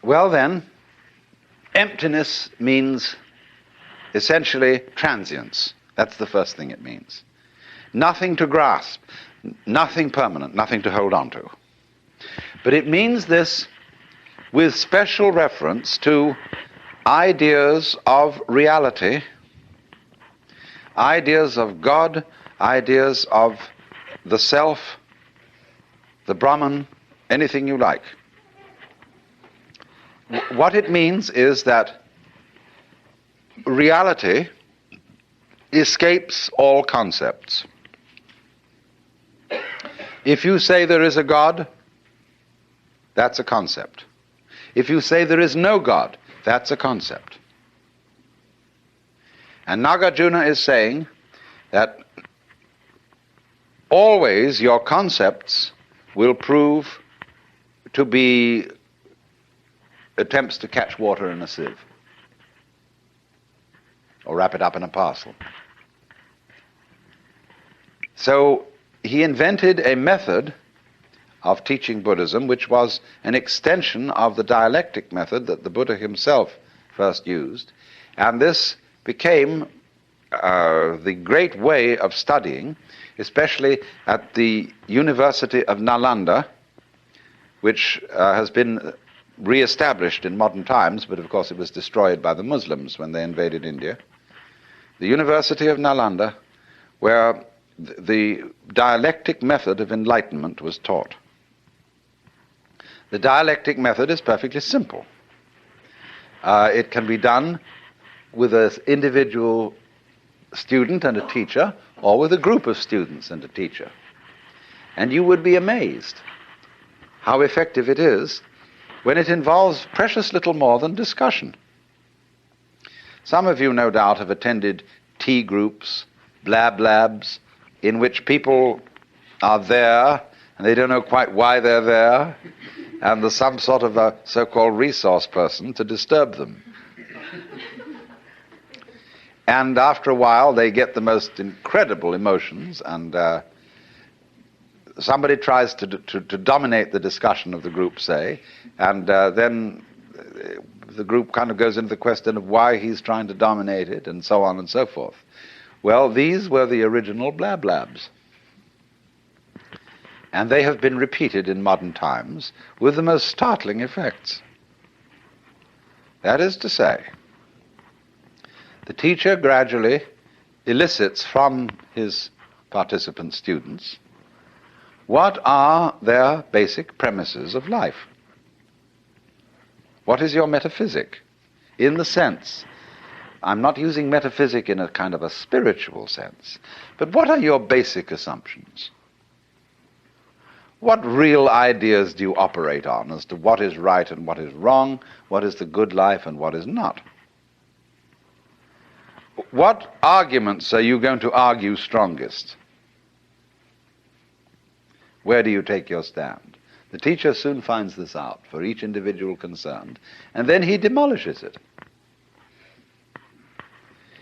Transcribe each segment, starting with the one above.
Well then, emptiness means essentially transience. That's the first thing it means. Nothing to grasp, nothing permanent, nothing to hold on to. But it means this with special reference to ideas of reality, ideas of God, ideas of the self, the Brahman, anything you like. What it means is that reality escapes all concepts. If you say there is a God, that's a concept. If you say there is no God, that's a concept. And Nagarjuna is saying that always your concepts will prove to be attempts to catch water in a sieve or wrap it up in a parcel. So he invented a method of teaching Buddhism which was an extension of the dialectic method that the Buddha himself first used, and this became the great way of studying, especially at the University of Nalanda, which has been re-established in modern times, but of course it was destroyed by the Muslims when they invaded India. The University of Nalanda, where the dialectic method of enlightenment was taught. The dialectic method is perfectly simple. It can be done with an individual student and a teacher, or with a group of students and a teacher. And you would be amazed how effective it is when it involves precious little more than discussion. Some of you, no doubt, have attended tea groups, blab labs, in which people are there and they don't know quite why they're there, and there's some sort of a so-called resource person to disturb them. And after a while they get the most incredible emotions, and somebody tries to dominate the discussion of the group, say, and then the group kind of goes into the question of why he's trying to dominate it, and so on and so forth. Well, these were the original blab labs. And they have been repeated in modern times with the most startling effects. That is to say, the teacher gradually elicits from his participant students what are their basic premises of life. What is your metaphysic? In the sense, I'm not using metaphysic in a kind of a spiritual sense, but what are your basic assumptions? What real ideas do you operate on as to what is right and what is wrong, what is the good life and what is not? What arguments are you going to argue strongest? Where do you take your stand? The teacher soon finds this out for each individual concerned, and then he demolishes it.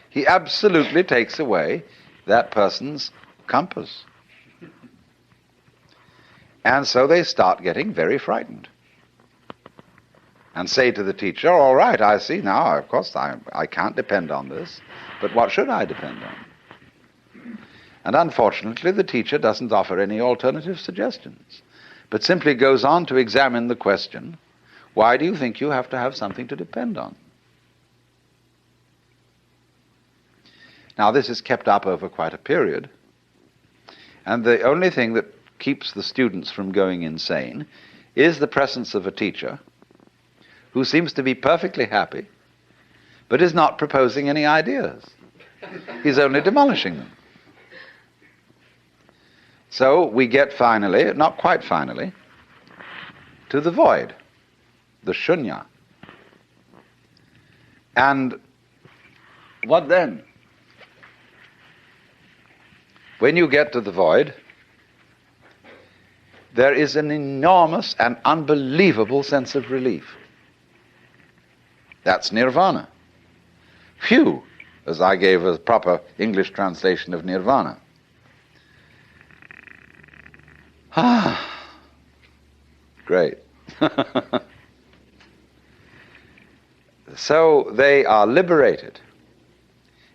He absolutely takes away that person's compass. And so they start getting very frightened and say to the teacher, all right, I see now, of course I can't depend on this, but what should I depend on? And unfortunately, the teacher doesn't offer any alternative suggestions, but simply goes on to examine the question, why do you think you have to have something to depend on? Now, this is kept up over quite a period, and the only thing that keeps the students from going insane is the presence of a teacher who seems to be perfectly happy, but is not proposing any ideas. He's only demolishing them. So we get finally, not quite finally, to the void, the shunya. And what then? When you get to the void, there is an enormous and unbelievable sense of relief. That's nirvana. Phew, as I gave a proper English translation of nirvana. Great. So they are liberated,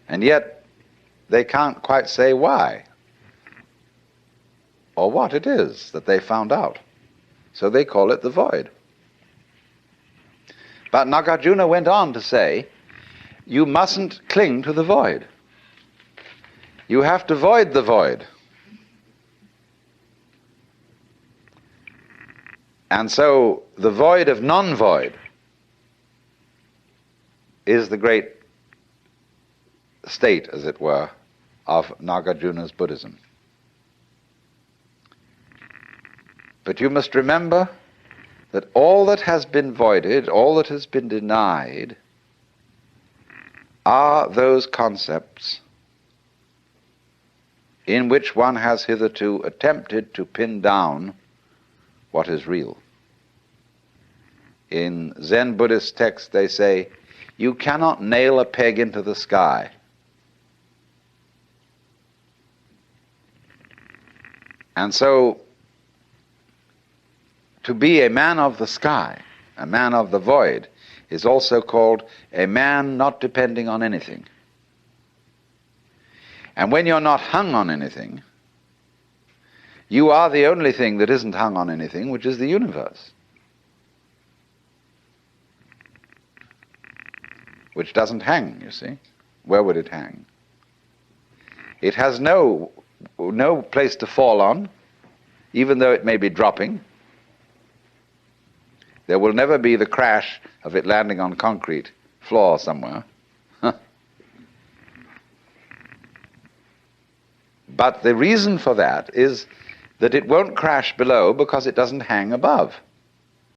and yet they can't quite say why or what it is that they found out. So they call it the void. But Nagarjuna went on to say, you mustn't cling to the void. You have to void the void. And so the void of non-void is the great state, as it were, of Nagarjuna's Buddhism. But you must remember that all that has been voided, all that has been denied, are those concepts in which one has hitherto attempted to pin down what is real. In Zen Buddhist texts they say, you cannot nail a peg into the sky. And so, to be a man of the sky, a man of the void, is also called a man not depending on anything. And when you're not hung on anything, you are the only thing that isn't hung on anything, which is the universe, which doesn't hang, you see. Where would it hang? It has no place to fall on, even though it may be dropping. There will never be the crash of it landing on concrete floor somewhere. But the reason for that is that it won't crash below because it doesn't hang above.